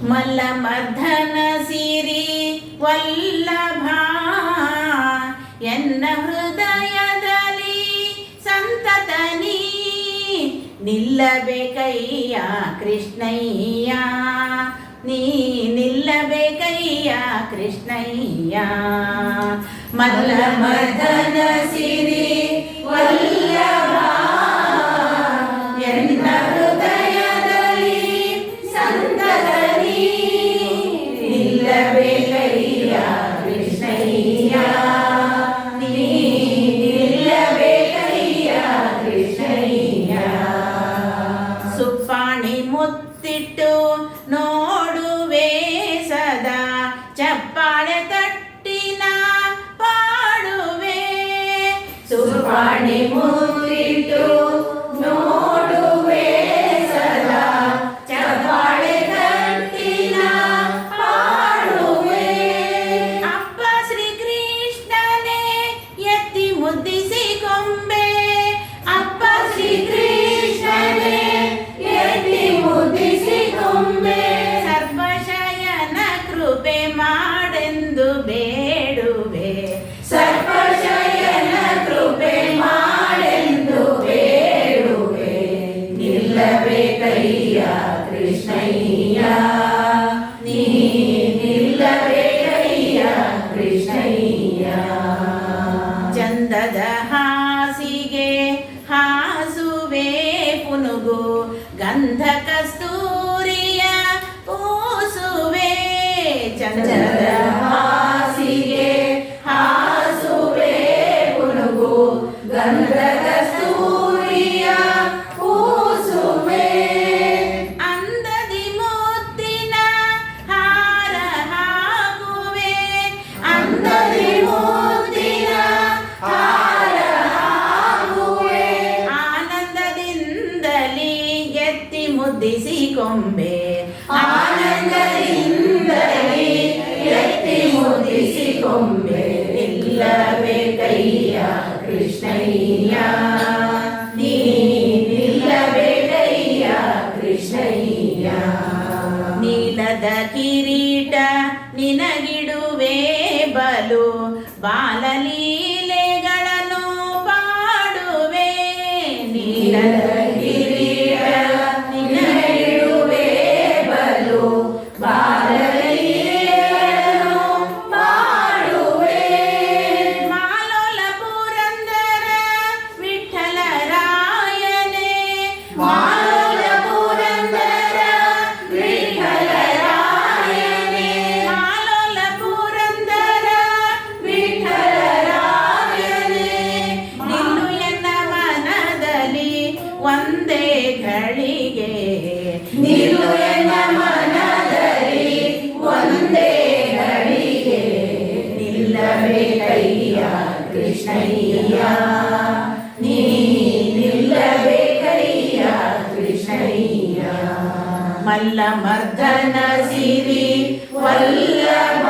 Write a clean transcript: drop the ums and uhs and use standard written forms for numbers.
ಮಲ್ಲಮರ್ಧನ ಸಿರಿ ವಲ್ಲಭ ಎನ್ನ ಹೃದಯದಲ್ಲಿ ಸಂತತನಿ ನಿಲ್ಲಬೇಕಯ್ಯ ಕೃಷ್ಣಯ್ಯ ನೀ ನಿಲ್ಲಬೇಕಯ್ಯ ಕೃಷ್ಣಯ್ಯ ಮಲ್ಲಮರ್ಧನ ಸಿರಿ ವಲ್ಲಭ ಎನ್ನ ಹೃದಯದಲ್ಲಿ ಸಂತತನಿ ನಿಲ್ಲಬೇಕಯ್ಯ ಕೃಷ್ಣಯ್ಯ ನೀ ನಿಲ್ಲಬೇಕಯ್ಯ ಕೃಷ್ಣಯ್ಯ ಸುಪ್ಪಾಣಿ ಮುತ್ತಿಟ್ಟು ನೋಡುವೆ ಸದಾ ಚಪ್ಪಾಳೆ ತಟ್ಟಿನ ಪಾಡುವೆ ಸುಪ್ಪಾಣಿ ಮುತ್ತಿಟ್ಟು ನೋಡುವೆ ಸದಾ ಚಪ್ಪಾಳೆ ತಟ್ಟಿನ ಪಾಡುವೆ ಅಪ್ಪ ಶ್ರೀಕೃಷ್ಣನೇ ಎತ್ತಿ ಮುದ್ದಿಸಿ ಕೊಂಬೆ ಅಪ್ಪ ಶ್ರೀಕೃಷ್ಣನೇ ಎತ್ತಿ ಮುದ್ದಿಸಿ ಕೊಂಬೆ ಸರ್ವಶಯನ ಕೃಪೆ ಮಾಡೆಂದು ಬೇಡುವೆ ಸರ್ವಶಯನ ಕೃಪೆ ಮಾಡೆಂದು ಬೇಡುವೆ ನಿಲ್ಲಬೇಕಯ್ಯ ಕೃಷ್ಣಯ್ಯ ನೀ ನಿಲ್ಲಬೇಕಯ್ಯ ಕೃಷ್ಣಯ್ಯ ಚಂದದ ಹಾಸಿಗೆ ಹಾಸುವೆ ಪುನುಗು ಗಂಧ ಕಸ್ತೂರಿಯ ಪೂಸುವೆ ಚಂದದ ಹಾಸಿಗೆ ಹಾಸುವೆ ಪುನುಗು ಗಂಧ ಕಸ್ತೂರಿಯ ಪೂಸುವೆ ಅಂದದಿ ಮುತ್ತಿನ ಹಾರ ಹಾಕುವೆ ಅಂದದಿ ಮುತ್ತಿನ ಹಾರ ಹಾಕುವೆ ಆನಂದದಿಂದಲೇ ಎತ್ತಿ ಮುದ್ದಿಸಿ ಕೊಂಬೆ ಆನಂದದಿಂದಲೇ ಎತ್ತಿ ಮುದ್ದಿಸಿ ಕೊಂಬೆ ನಿಲ್ಲಬೇಕಯ್ಯ ಕೃಷ್ಣಯ್ಯ ನೀ ನಿಲ್ಲಬೇಕಯ್ಯ ಕೃಷ್ಣಯ್ಯ ನೀಲದ ಕಿರೀಟ ನಿನಗಿಡುವೆ ಬಲು ಬಾಲಲೀಲೆಗಳನ್ನು ಪಾಡುವೆ ನೀಲದ ಕಿರೀಟ ನಿನಗಿಡುವೆ ಬಲು ಬಾಲಲೀಲೆಗಳನ್ನು ಪಾಡುವೆ ಮಾಲೋಲ ಪುರಂದರ ವಿಠ್ಠಲರಾಯನೇ ಮಾಲೋಲ ಪುರಂದರ ವಿಠ್ಠಲರಾಯನೇ ಮಾಲೋಲ ಪುರಂದರ ವಿಠ್ಠಲರಾಯನೇ ನಿಲ್ಲು ಎನ್ನ ಮನದಲ್ಲಿ ಒಂದೇ ಘಳಿಗೆ ನಿಲ್ಲು ಎನ್ನ ಮನದಲ್ಲಿ ಒಂದೇ ಘಳಿಗೆ ನಿಲ್ಲಬೇಕಯ್ಯ ಕೃಷ್ಣಯ್ಯ ನೀ ನಿಲ್ಲಬೇಕಯ್ಯ ಕೃಷ್ಣಯ್ಯ ಮಲ್ಲಮರ್ಧನ ಸಿರಿ ವಲ್ಲಭ